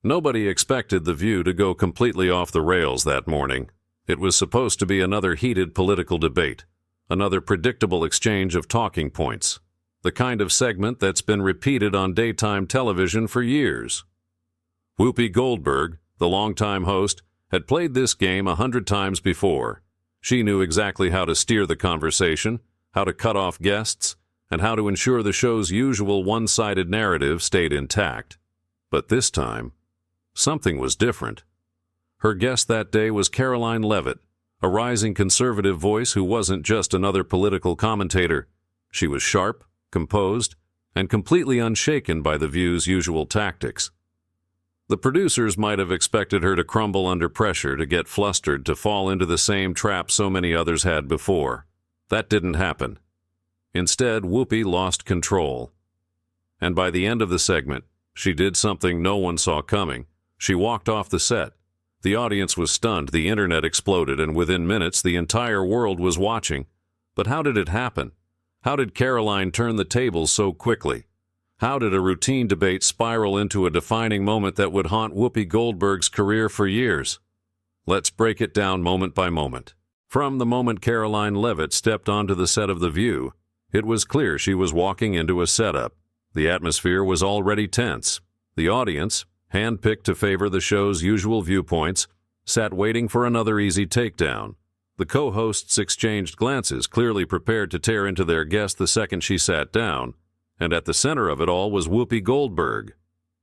Nobody expected The View to go completely off the rails that morning. It was supposed to be another heated political debate, another predictable exchange of talking points, the kind of segment that's been repeated on daytime television for years. Whoopi Goldberg, the longtime host, had played this game 100 times before. She knew exactly how to steer the conversation, how to cut off guests, and how to ensure the show's usual one-sided narrative stayed intact. But this time, something was different. Her guest that day was Karoline Leavitt, a rising conservative voice who wasn't just another political commentator. She was sharp, composed, and completely unshaken by The View's usual tactics. The producers might have expected her to crumble under pressure, to get flustered, to fall into the same trap so many others had before. That didn't happen. Instead, Whoopi lost control. And by the end of the segment, she did something no one saw coming. She walked off the set. The audience was stunned, the internet exploded, and within minutes the entire world was watching. But how did it happen? How did Karoline turn the tables so quickly? How did a routine debate spiral into a defining moment that would haunt Whoopi Goldberg's career for years? Let's break it down moment by moment. From the moment Karoline Leavitt stepped onto the set of The View, it was clear she was walking into a setup. The atmosphere was already tense. The audience, handpicked to favor the show's usual viewpoints, sat waiting for another easy takedown. The co-hosts exchanged glances, clearly prepared to tear into their guest the second she sat down. And at the center of it all was Whoopi Goldberg.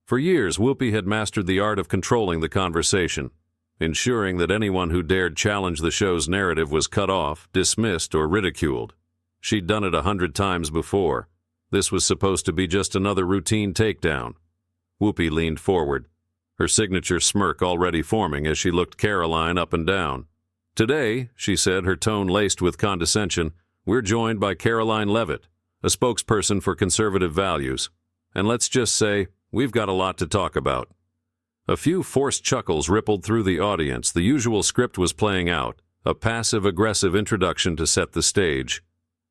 For years, Whoopi had mastered the art of controlling the conversation, ensuring that anyone who dared challenge the show's narrative was cut off, dismissed, or ridiculed. She'd done it 100 times before. This was supposed to be just another routine takedown. Whoopi leaned forward, her signature smirk already forming as she looked Karoline up and down. "Today," she said, her tone laced with condescension, "we're joined by Karoline Leavitt, a spokesperson for conservative values. And let's just say, we've got a lot to talk about." A few forced chuckles rippled through the audience. The usual script was playing out, a passive-aggressive introduction to set the stage.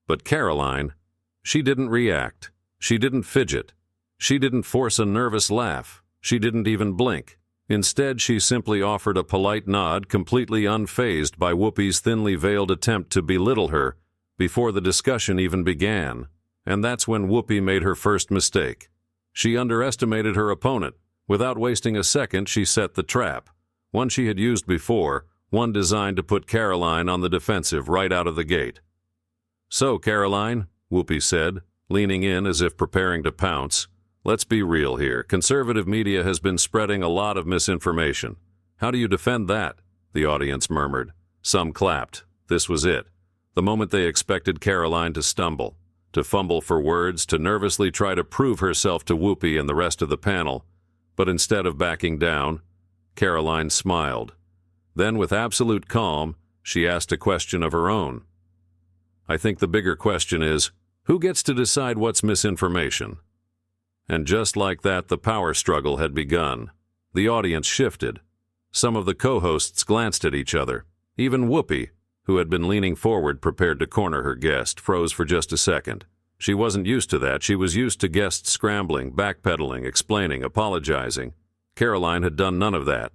But Karoline, she didn't react. She didn't fidget. She didn't force a nervous laugh. She didn't even blink. Instead, she simply offered a polite nod, completely unfazed by Whoopi's thinly veiled attempt to belittle her before the discussion even began. And that's when Whoopi made her first mistake. She underestimated her opponent. Without wasting a second, she set the trap. One she had used before, one designed to put Karoline on the defensive right out of the gate. "So, Karoline," Whoopi said, leaning in as if preparing to pounce, "let's be real here. Conservative media has been spreading a lot of misinformation. How do you defend that?" The audience murmured. Some clapped. This was it. The moment they expected Karoline to stumble, to fumble for words, to nervously try to prove herself to Whoopi and the rest of the panel. But instead of backing down, Karoline smiled. Then, with absolute calm, she asked a question of her own. "I think the bigger question is, who gets to decide what's misinformation?" And just like that, the power struggle had begun. The audience shifted. Some of the co-hosts glanced at each other. Even Whoopi, who had been leaning forward prepared to corner her guest, froze for just a second. She wasn't used to that. She was used to guests scrambling, backpedaling, explaining, apologizing. Karoline had done none of that.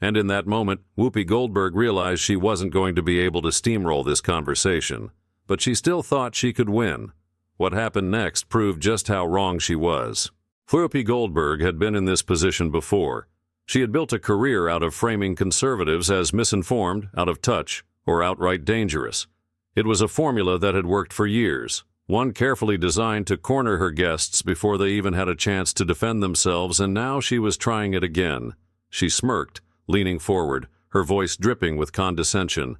And in that moment, Whoopi Goldberg realized she wasn't going to be able to steamroll this conversation. But she still thought she could win. What happened next proved just how wrong she was. Whoopi Goldberg had been in this position before. She had built a career out of framing conservatives as misinformed, out of touch, or outright dangerous. It was a formula that had worked for years, one carefully designed to corner her guests before they even had a chance to defend themselves, and now she was trying it again. She smirked, leaning forward, her voice dripping with condescension.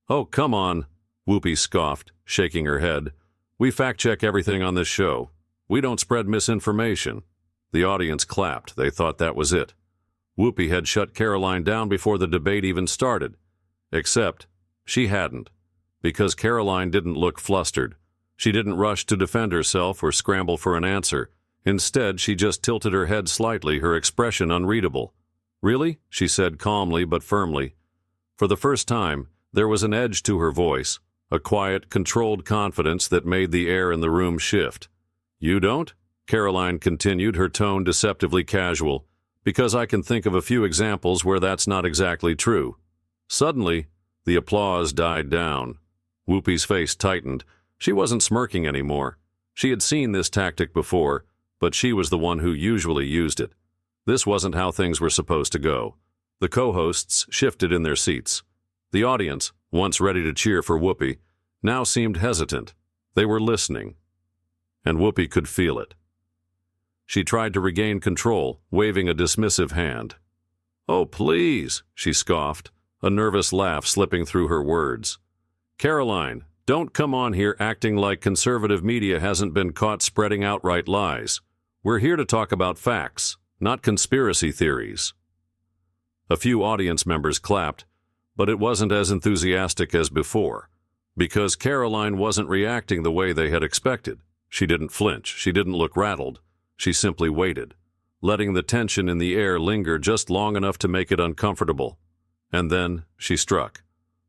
"Oh, come on," Whoopi scoffed, shaking her head. "We fact-check everything on this show. We don't spread misinformation." The audience clapped. They thought that was it. Whoopi had shut Karoline down before the debate even started. Except she hadn't, because Karoline didn't look flustered. She didn't rush to defend herself or scramble for an answer. Instead, she just tilted her head slightly, her expression unreadable. "Really?" she said calmly but firmly. For the first time, there was an edge to her voice, a quiet, controlled confidence that made the air in the room shift. "You don't?" Karoline continued, her tone deceptively casual. because I can think of a few examples where that's not exactly true. Suddenly, the applause died down. Whoopi's face tightened. She wasn't smirking anymore. She had seen this tactic before, but she was the one who usually used it. This wasn't how things were supposed to go. The co-hosts shifted in their seats. The audience, once ready to cheer for Whoopi, now seemed hesitant. They were listening. And Whoopi could feel it. She tried to regain control, waving a dismissive hand. "Oh, please," she scoffed, a nervous laugh slipping through her words. "Karoline, don't come on here acting like conservative media hasn't been caught spreading outright lies. We're here to talk about facts, not conspiracy theories." A few audience members clapped, but it wasn't as enthusiastic as before, because Karoline wasn't reacting the way they had expected. She didn't flinch, she didn't look rattled. She simply waited, letting the tension in the air linger just long enough to make it uncomfortable. And then she struck.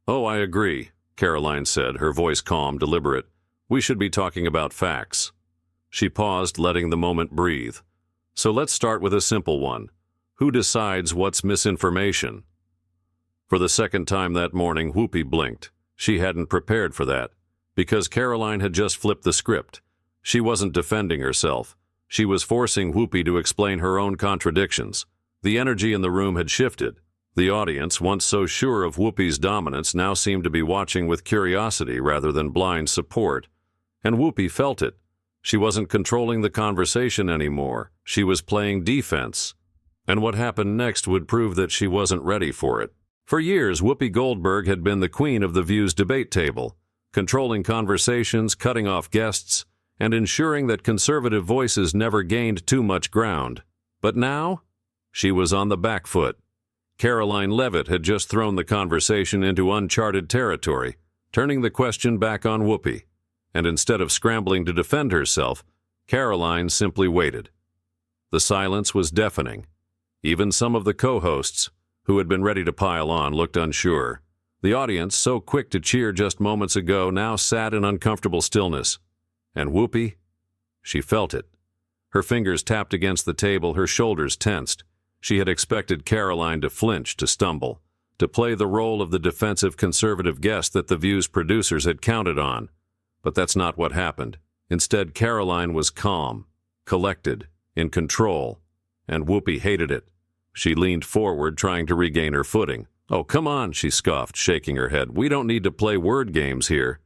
"Oh, I agree," Karoline said, her voice calm, deliberate. "We should be talking about facts." She paused, letting the moment breathe. "So let's start with a simple one. Who decides what's misinformation?" For the second time that morning, Whoopi blinked. She hadn't prepared for that, because Karoline had just flipped the script. She wasn't defending herself. She was forcing Whoopi to explain her own contradictions. The energy in the room had shifted. The audience, once so sure of Whoopi's dominance, now seemed to be watching with curiosity rather than blind support. And Whoopi felt it. She wasn't controlling the conversation anymore. She was playing defense. And what happened next would prove that she wasn't ready for it. For years, Whoopi Goldberg had been the queen of The View's debate table, controlling conversations, cutting off guests, and ensuring that conservative voices never gained too much ground. But now, she was on the back foot. Karoline Leavitt had just thrown the conversation into uncharted territory, turning the question back on Whoopi. And instead of scrambling to defend herself, Karoline simply waited. The silence was deafening. Even some of the co-hosts, who had been ready to pile on, looked unsure. The audience, so quick to cheer just moments ago, now sat in uncomfortable stillness. And Whoopi? She felt it. Her fingers tapped against the table, her shoulders tensed. She had expected Karoline to flinch, to stumble, to play the role of the defensive conservative guest that The View's producers had counted on. But that's not what happened. Instead, Karoline was calm, collected, in control, and Whoopi hated it. She leaned forward, trying to regain her footing. "Oh, come on," she scoffed, shaking her head. "We don't need to play word games here.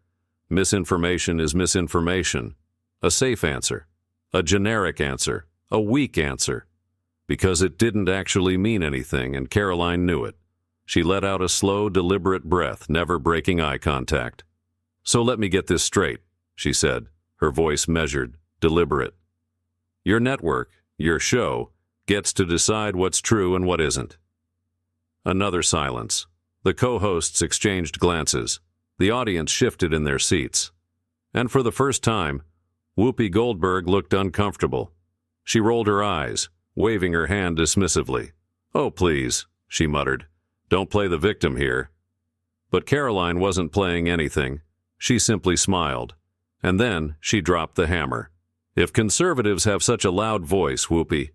Misinformation is misinformation. A safe answer, a generic answer, a weak answer. Because it didn't actually mean anything, and Karoline knew it. She let out a slow, deliberate breath, never breaking eye contact. "So let me get this straight," she said, her voice measured, deliberate. "Your network, your show, gets to decide what's true and what isn't." Another silence. The co-hosts exchanged glances. The audience shifted in their seats. And for the first time, Whoopi Goldberg looked uncomfortable. She rolled her eyes, waving her hand dismissively. "Oh, please," she muttered. "Don't play the victim here." But Karoline wasn't playing anything. She simply smiled. And then she dropped the hammer. "If conservatives have such a loud voice, Whoopi,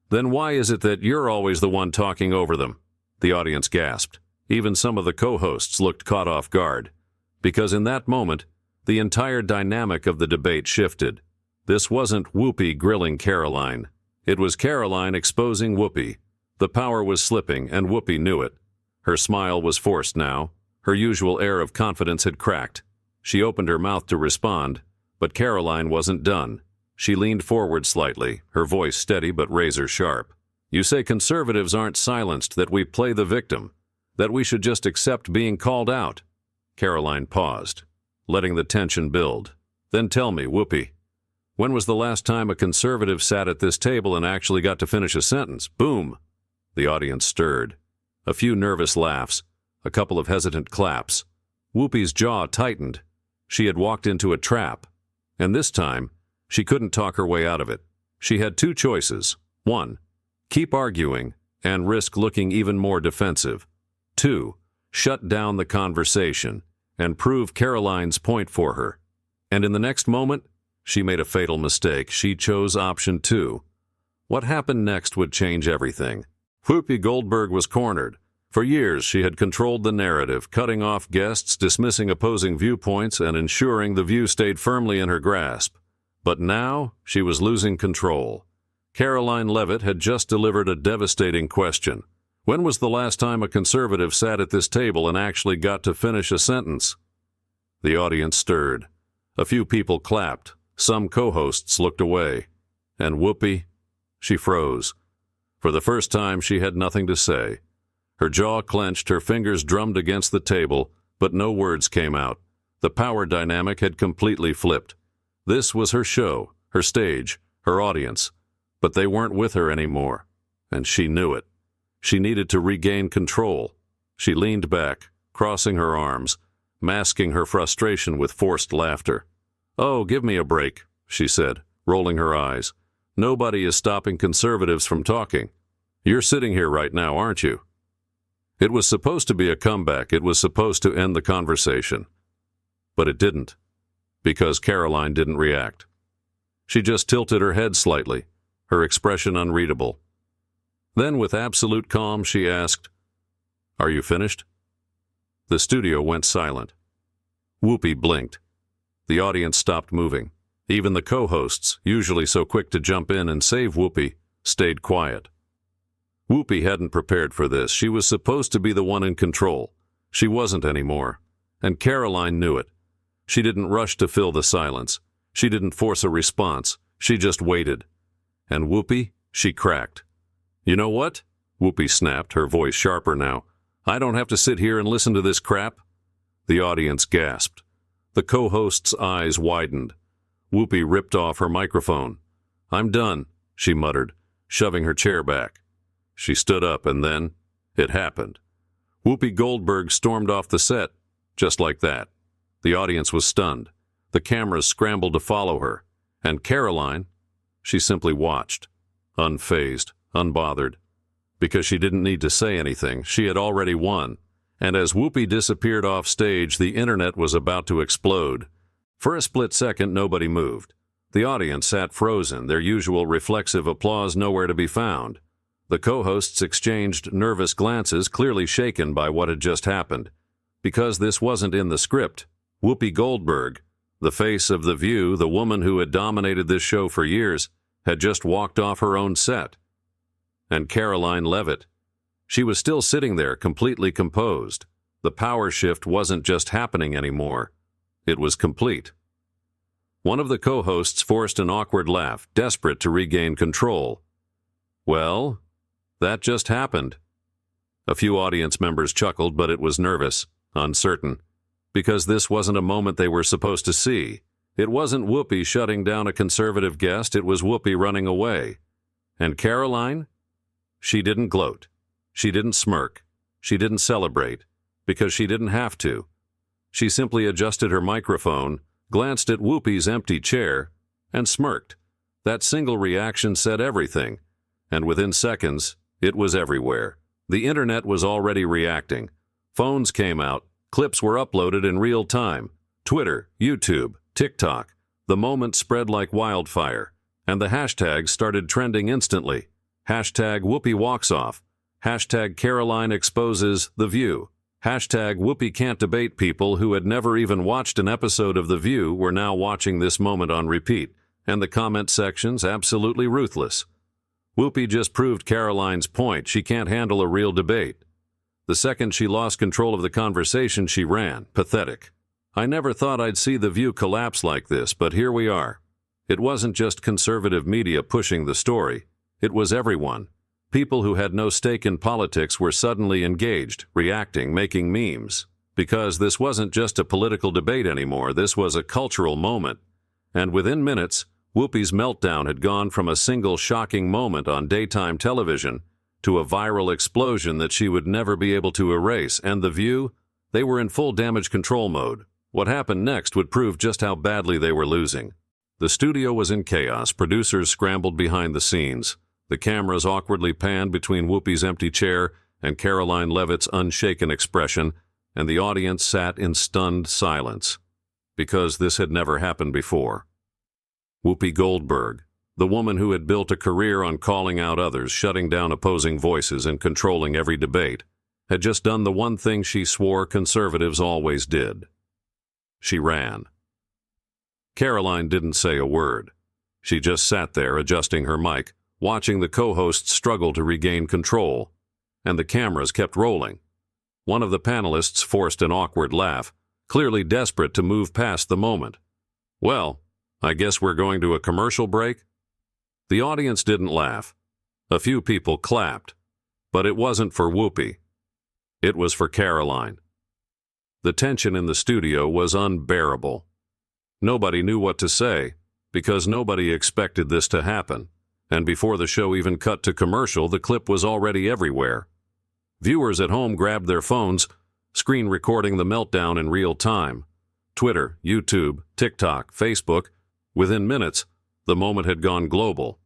then why is it that you're always the one talking over them?" The audience gasped. Even some of the co-hosts looked caught off guard. Because in that moment, the entire dynamic of the debate shifted. This wasn't Whoopi grilling Karoline. It was Karoline exposing Whoopi. The power was slipping, and Whoopi knew it. Her smile was forced now. Her usual air of confidence had cracked. She opened her mouth to respond, but Karoline wasn't done. She leaned forward slightly, her voice steady but razor-sharp. "You say conservatives aren't silenced, that we play the victim, that we should just accept being called out." Karoline paused, letting the tension build. "Then tell me, Whoopi, when was the last time a conservative sat at this table and actually got to finish a sentence?" Boom! The audience stirred. A few nervous laughs, a couple of hesitant claps. Whoopi's jaw tightened. She had walked into a trap, and this time, she couldn't talk her way out of it. She had two choices. 1. Keep arguing and risk looking even more defensive. 2. Shut down the conversation and prove Karoline's point for her. And in the next moment, she made a fatal mistake. She chose option 2. What happened next would change everything. Whoopi Goldberg was cornered. For years, she had controlled the narrative, cutting off guests, dismissing opposing viewpoints, and ensuring the view stayed firmly in her grasp. But now, she was losing control. Karoline Leavitt had just delivered a devastating question. When was the last time a conservative sat at this table and actually got to finish a sentence? The audience stirred. A few people clapped. Some co-hosts looked away. And Whoopi? She froze. For the first time, she had nothing to say. Her jaw clenched, her fingers drummed against the table, but no words came out. The power dynamic had completely flipped. This was her show, her stage, her audience. But they weren't with her anymore, and she knew it. She needed to regain control. She leaned back, crossing her arms, masking her frustration with forced laughter. "Oh, give me a break," she said, rolling her eyes. "Nobody is stopping conservatives from talking. You're sitting here right now, aren't you?" It was supposed to be a comeback. It was supposed to end the conversation. But it didn't, because Karoline didn't react. She just tilted her head slightly, her expression unreadable. Then, with absolute calm, she asked, "Are you finished?" The studio went silent. Whoopi blinked. The audience stopped moving. Even the co-hosts, usually so quick to jump in and save Whoopi, stayed quiet. Whoopi hadn't prepared for this. She was supposed to be the one in control. She wasn't anymore. And Karoline knew it. She didn't rush to fill the silence. She didn't force a response. She just waited. And Whoopi, she cracked. "You know what?" Whoopi snapped, her voice sharper now. "I don't have to sit here and listen to this crap." The audience gasped. The co-host's eyes widened. Whoopi ripped off her microphone. "I'm done," she muttered, shoving her chair back. She stood up, and then it happened. Whoopi Goldberg stormed off the set, just like that. The audience was stunned. The cameras scrambled to follow her. And Karoline, she simply watched, unfazed, unbothered. Because she didn't need to say anything. She had already won. And as Whoopi disappeared off stage, the internet was about to explode. For a split second, nobody moved. The audience sat frozen, their usual reflexive applause nowhere to be found. The co-hosts exchanged nervous glances, clearly shaken by what had just happened. Because this wasn't in the script, Whoopi Goldberg, the face of The View, the woman who had dominated this show for years, had just walked off her own set. And Karoline Leavitt, she was still sitting there, completely composed. The power shift wasn't just happening anymore. It was complete. One of the co-hosts forced an awkward laugh, desperate to regain control. "Well, that just happened." A few audience members chuckled, but it was nervous, uncertain, because this wasn't a moment they were supposed to see. It wasn't Whoopi shutting down a conservative guest, it was Whoopi running away. And Karoline? She didn't gloat. She didn't smirk. She didn't celebrate, because she didn't have to. She simply adjusted her microphone, glanced at Whoopi's empty chair, and smirked. That single reaction said everything, and within seconds, it was everywhere. The internet was already reacting. Phones came out, clips were uploaded in real time. Twitter, YouTube, TikTok. The moment spread like wildfire, and the hashtags started trending instantly. Hashtag Whoopi walks off. Hashtag Karoline exposes The View. Hashtag Whoopi can't debate. People who had never even watched an episode of The View were now watching this moment on repeat, and the comment sections absolutely ruthless. Whoopi just proved Karoline's point. She can't handle a real debate. The second she lost control of the conversation, she ran. Pathetic. I never thought I'd see The View collapse like this, but here we are. It wasn't just conservative media pushing the story. It was everyone. People who had no stake in politics were suddenly engaged, reacting, making memes. Because this wasn't just a political debate anymore, this was a cultural moment. And within minutes, Whoopi's meltdown had gone from a single shocking moment on daytime television to a viral explosion that she would never be able to erase. And The View? They were in full damage control mode. What happened next would prove just how badly they were losing. The studio was in chaos. Producers scrambled behind the scenes. The cameras awkwardly panned between Whoopi's empty chair and Karoline Leavitt's unshaken expression, and the audience sat in stunned silence. Because this had never happened before. Whoopi Goldberg, The woman who had built a career on calling out others, shutting down opposing voices, and controlling every debate, had just done the one thing she swore conservatives always did. She ran. Karoline didn't say a word. She just sat there adjusting her mic, watching the co-hosts struggle to regain control. And the cameras kept rolling. One of the panelists forced an awkward laugh, clearly desperate to move past the moment. "Well, I guess we're going to a commercial break?" The audience didn't laugh. A few people clapped. But it wasn't for Whoopi. It was for Karoline. The tension in the studio was unbearable. Nobody knew what to say, because nobody expected this to happen. And before the show even cut to commercial, the clip was already everywhere. Viewers at home grabbed their phones, screen recording the meltdown in real time. Twitter, YouTube, TikTok, Facebook. Within minutes, the moment had gone global.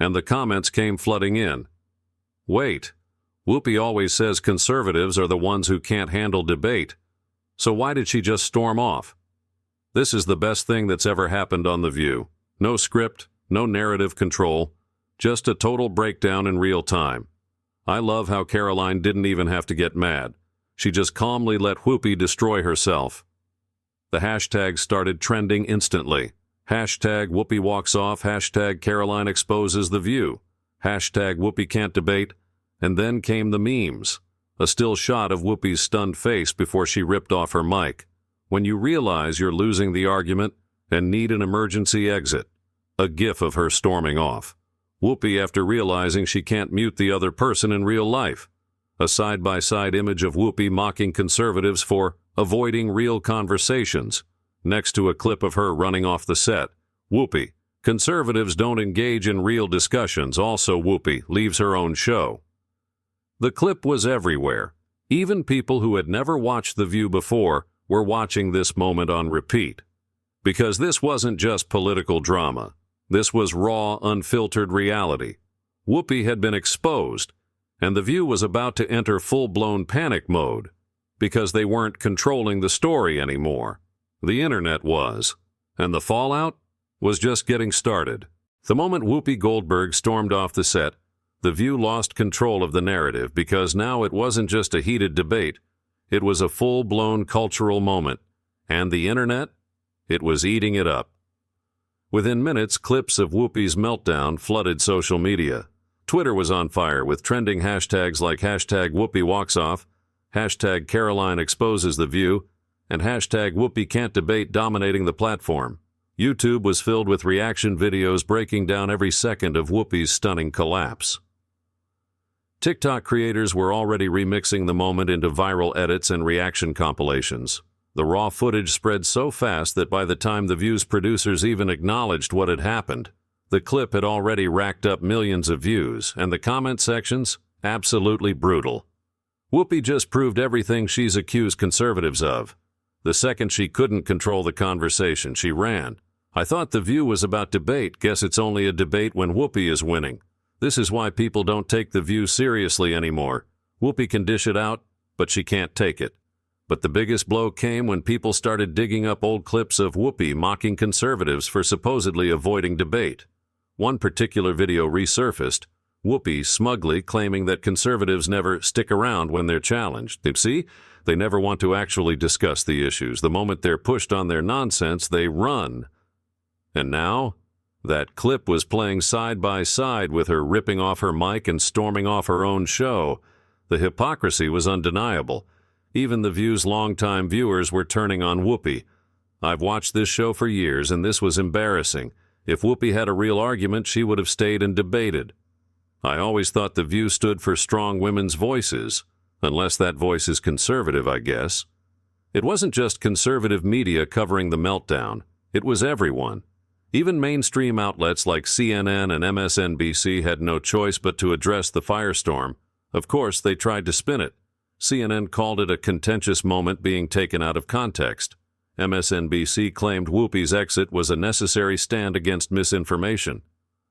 And the comments came flooding in. Wait, Whoopi always says conservatives are the ones who can't handle debate. So why did she just storm off? This is the best thing that's ever happened on The View. No script, no narrative control, just a total breakdown in real time. I love how Karoline didn't even have to get mad. She just calmly let Whoopi destroy herself. The hashtags started trending instantly. Hashtag Whoopi walks off, hashtag Karoline exposes The View, hashtag Whoopi can't debate, and then came the memes. A still shot of Whoopi's stunned face before she ripped off her mic. When you realize you're losing the argument and need an emergency exit. A gif of her storming off. Whoopi after realizing she can't mute the other person in real life. A side-by-side image of Whoopi mocking conservatives for avoiding real conversations, next to a clip of her running off the set. Whoopi, conservatives don't engage in real discussions. Also Whoopi leaves her own show. The clip was everywhere. Even people who had never watched The View before were watching this moment on repeat. Because this wasn't just political drama. This was raw, unfiltered reality. Whoopi had been exposed, and The View was about to enter full-blown panic mode because they weren't controlling the story anymore. The internet was, and the fallout was just getting started. The moment Whoopi Goldberg stormed off the set, The View lost control of the narrative because now it wasn't just a heated debate, it was a full-blown cultural moment, and the internet, it was eating it up. Within minutes, clips of Whoopi's meltdown flooded social media. Twitter was on fire with trending hashtags like hashtag Whoopi walks off, hashtag Karoline exposes The View, and hashtag Whoopi can't debate dominating the platform. YouTube was filled with reaction videos breaking down every second of Whoopi's stunning collapse. TikTok creators were already remixing the moment into viral edits and reaction compilations. The raw footage spread so fast that by the time The View's producers even acknowledged what had happened, the clip had already racked up millions of views, and the comment sections, absolutely brutal. Whoopi just proved everything she's accused conservatives of. The second she couldn't control the conversation, she ran. I thought The View was about debate. Guess it's only a debate when Whoopi is winning. This is why people don't take The View seriously anymore. Whoopi can dish it out, but she can't take it. But the biggest blow came when people started digging up old clips of Whoopi mocking conservatives for supposedly avoiding debate. One particular video resurfaced, Whoopi smugly claiming that conservatives never stick around when they're challenged. See, they never want to actually discuss the issues. The moment they're pushed on their nonsense, they run. And now, that clip was playing side by side with her ripping off her mic and storming off her own show. The hypocrisy was undeniable. Even The View's longtime viewers were turning on Whoopi. I've watched this show for years, and this was embarrassing. If Whoopi had a real argument, she would have stayed and debated. I always thought The View stood for strong women's voices, unless that voice is conservative, I guess. It wasn't just conservative media covering the meltdown. It was everyone. Even mainstream outlets like CNN and MSNBC had no choice but to address the firestorm. Of course, they tried to spin it. CNN called it a contentious moment being taken out of context. MSNBC claimed Whoopi's exit was a necessary stand against misinformation.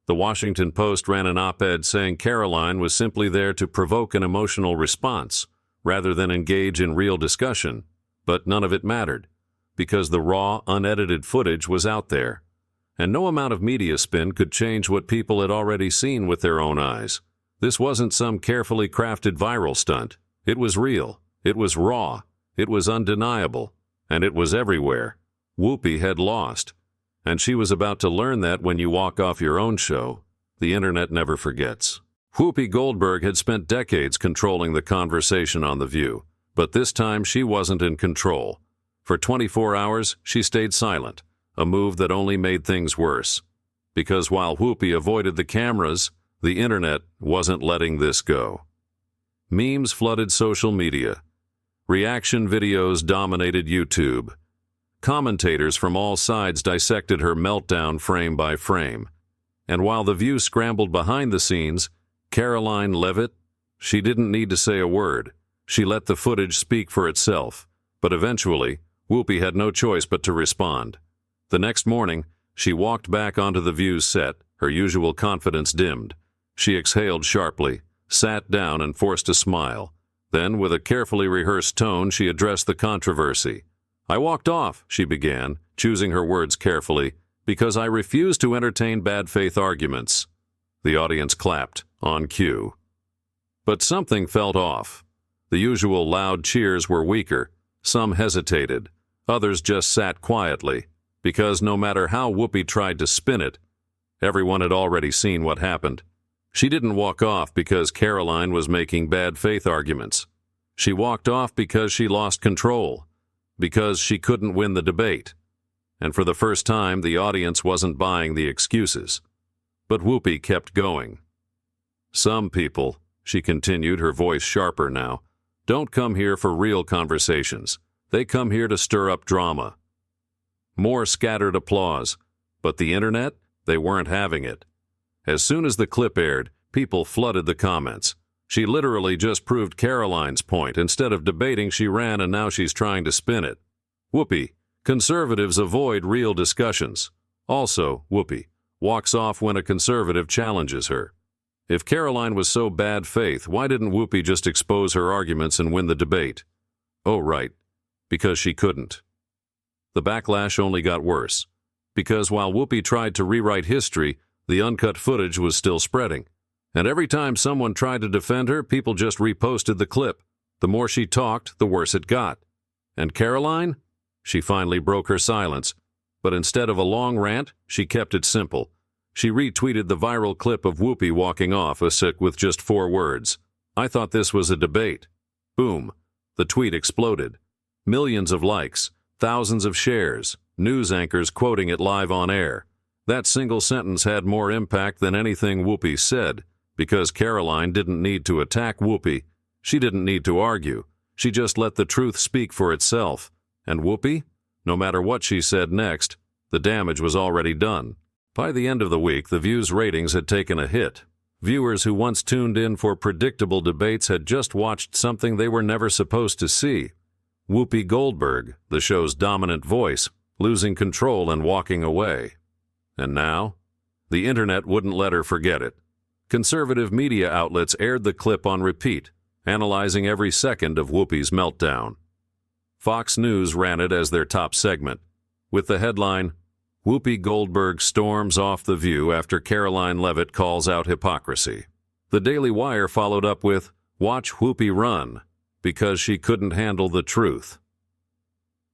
The Washington Post ran an op-ed saying Karoline was simply there to provoke an emotional response, rather than engage in real discussion. But none of it mattered, because the raw, unedited footage was out there. And no amount of media spin could change what people had already seen with their own eyes. This wasn't some carefully crafted viral stunt. It was real. It was raw. It was undeniable. And it was everywhere. Whoopi had lost. And she was about to learn that when you walk off your own show, the internet never forgets. Whoopi Goldberg had spent decades controlling the conversation on The View, but this time she wasn't in control. For 24 hours, she stayed silent, a move that only made things worse. Because while Whoopi avoided the cameras, the internet wasn't letting this go. Memes flooded social media. Reaction videos dominated YouTube. Commentators from all sides dissected her meltdown frame by frame. And while The View scrambled behind the scenes, Karoline Leavitt, she didn't need to say a word. She let the footage speak for itself. But eventually, Whoopi had no choice but to respond. The next morning, she walked back onto The View's set, her usual confidence dimmed. She exhaled sharply, sat down and forced a smile. Then, with a carefully rehearsed tone, she addressed the controversy. "I walked off," she began, choosing her words carefully, "because I refuse to entertain bad faith arguments." The audience clapped, on cue. But something felt off. The usual loud cheers were weaker. Some hesitated. Others just sat quietly, because no matter how Whoopi tried to spin it, everyone had already seen what happened. She didn't walk off because Karoline was making bad faith arguments. She walked off because she lost control, because she couldn't win the debate. And for the first time, the audience wasn't buying the excuses. But Whoopi kept going. "Some people," she continued, her voice sharper now, "don't come here for real conversations. They come here to stir up drama." More scattered applause. But the internet? They weren't having it. As soon as the clip aired, people flooded the comments. She literally just proved Karoline's point. Instead of debating, she ran, and now she's trying to spin it. Whoopi, conservatives avoid real discussions. Also, Whoopi walks off when a conservative challenges her. If Karoline was so bad faith, why didn't Whoopi just expose her arguments and win the debate? Oh, right, because she couldn't. The backlash only got worse. Because while Whoopi tried to rewrite history, the uncut footage was still spreading. And every time someone tried to defend her, people just reposted the clip. The more she talked, the worse it got. And Karoline? She finally broke her silence. But instead of a long rant, she kept it simple. She retweeted the viral clip of Whoopi walking off with just 4 words. "I thought this was a debate." Boom. The tweet exploded. Millions of likes, thousands of shares, news anchors quoting it live on air. That single sentence had more impact than anything Whoopi said, because Karoline didn't need to attack Whoopi. She didn't need to argue. She just let the truth speak for itself. And Whoopi? No matter what she said next, the damage was already done. By the end of the week, The View's ratings had taken a hit. Viewers who once tuned in for predictable debates had just watched something they were never supposed to see. Whoopi Goldberg, the show's dominant voice, losing control and walking away. And now? The internet wouldn't let her forget it. Conservative media outlets aired the clip on repeat, analyzing every second of Whoopi's meltdown. Fox News ran it as their top segment, with the headline, "Whoopi Goldberg storms off The View after Karoline Leavitt calls out hypocrisy." The Daily Wire followed up with, "Watch Whoopi run, because she couldn't handle the truth."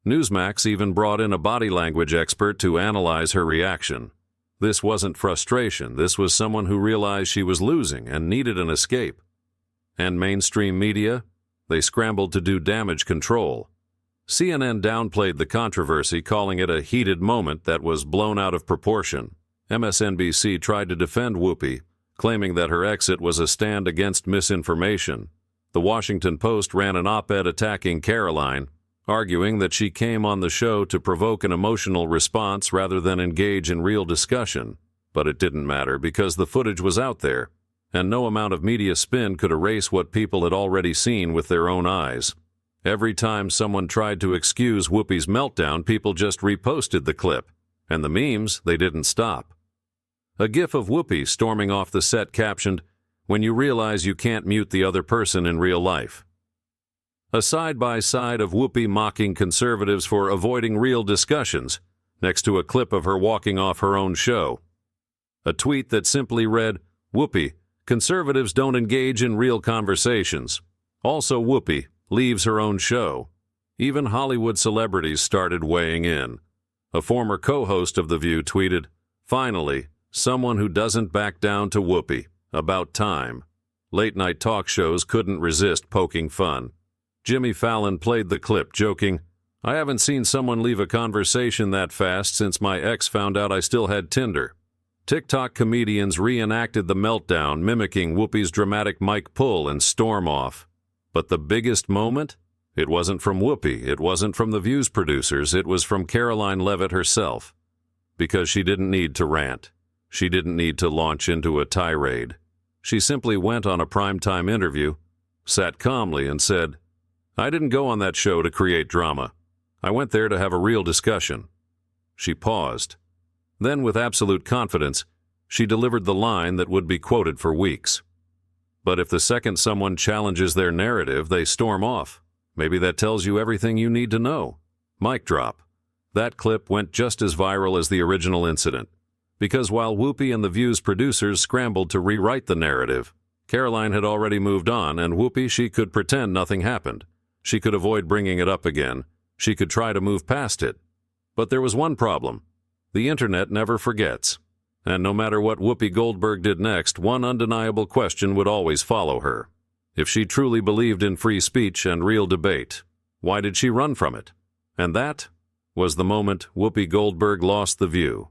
Newsmax even brought in a body language expert to analyze her reaction. This wasn't frustration. This was someone who realized she was losing and needed an escape. And mainstream media? They scrambled to do damage control. CNN downplayed the controversy, calling it a heated moment that was blown out of proportion. MSNBC tried to defend Whoopi, claiming that her exit was a stand against misinformation. The Washington Post ran an op-ed attacking Karoline, arguing that she came on the show to provoke an emotional response rather than engage in real discussion. But it didn't matter because the footage was out there, and no amount of media spin could erase what people had already seen with their own eyes. Every time someone tried to excuse Whoopi's meltdown, people just reposted the clip. And the memes, they didn't stop. A gif of Whoopi storming off the set captioned, "When you realize you can't mute the other person in real life." A side-by-side of Whoopi mocking conservatives for avoiding real discussions. next to a clip of her walking off her own show. A tweet that simply read, "Whoopi, conservatives don't engage in real conversations. Also, Whoopi leaves her own show." Even Hollywood celebrities started weighing in. A former co-host of The View tweeted, "Finally, someone who doesn't back down to Whoopi. About time." Late-night talk shows couldn't resist poking fun. Jimmy Fallon played the clip, joking, "I haven't seen someone leave a conversation that fast since my ex found out I still had Tinder." TikTok comedians reenacted the meltdown, mimicking Whoopi's dramatic mic pull and storm off. But the biggest moment? It wasn't from Whoopi, it wasn't from The View's producers, it was from Karoline Leavitt herself. Because she didn't need to rant. She didn't need to launch into a tirade. She simply went on a primetime interview, sat calmly and said, "I didn't go on that show to create drama. I went there to have a real discussion." She paused. Then, with absolute confidence, she delivered the line that would be quoted for weeks. But if the second someone challenges their narrative, they storm off. Maybe that tells you everything you need to know. Mic drop. That clip went just as viral as the original incident. Because while Whoopi and The View's producers scrambled to rewrite the narrative, Karoline had already moved on, and Whoopi, she could pretend nothing happened. She could avoid bringing it up again. She could try to move past it. But there was one problem. The internet never forgets. And no matter what Whoopi Goldberg did next, one undeniable question would always follow her. If she truly believed in free speech and real debate, why did she run from it? And that was the moment Whoopi Goldberg lost The View.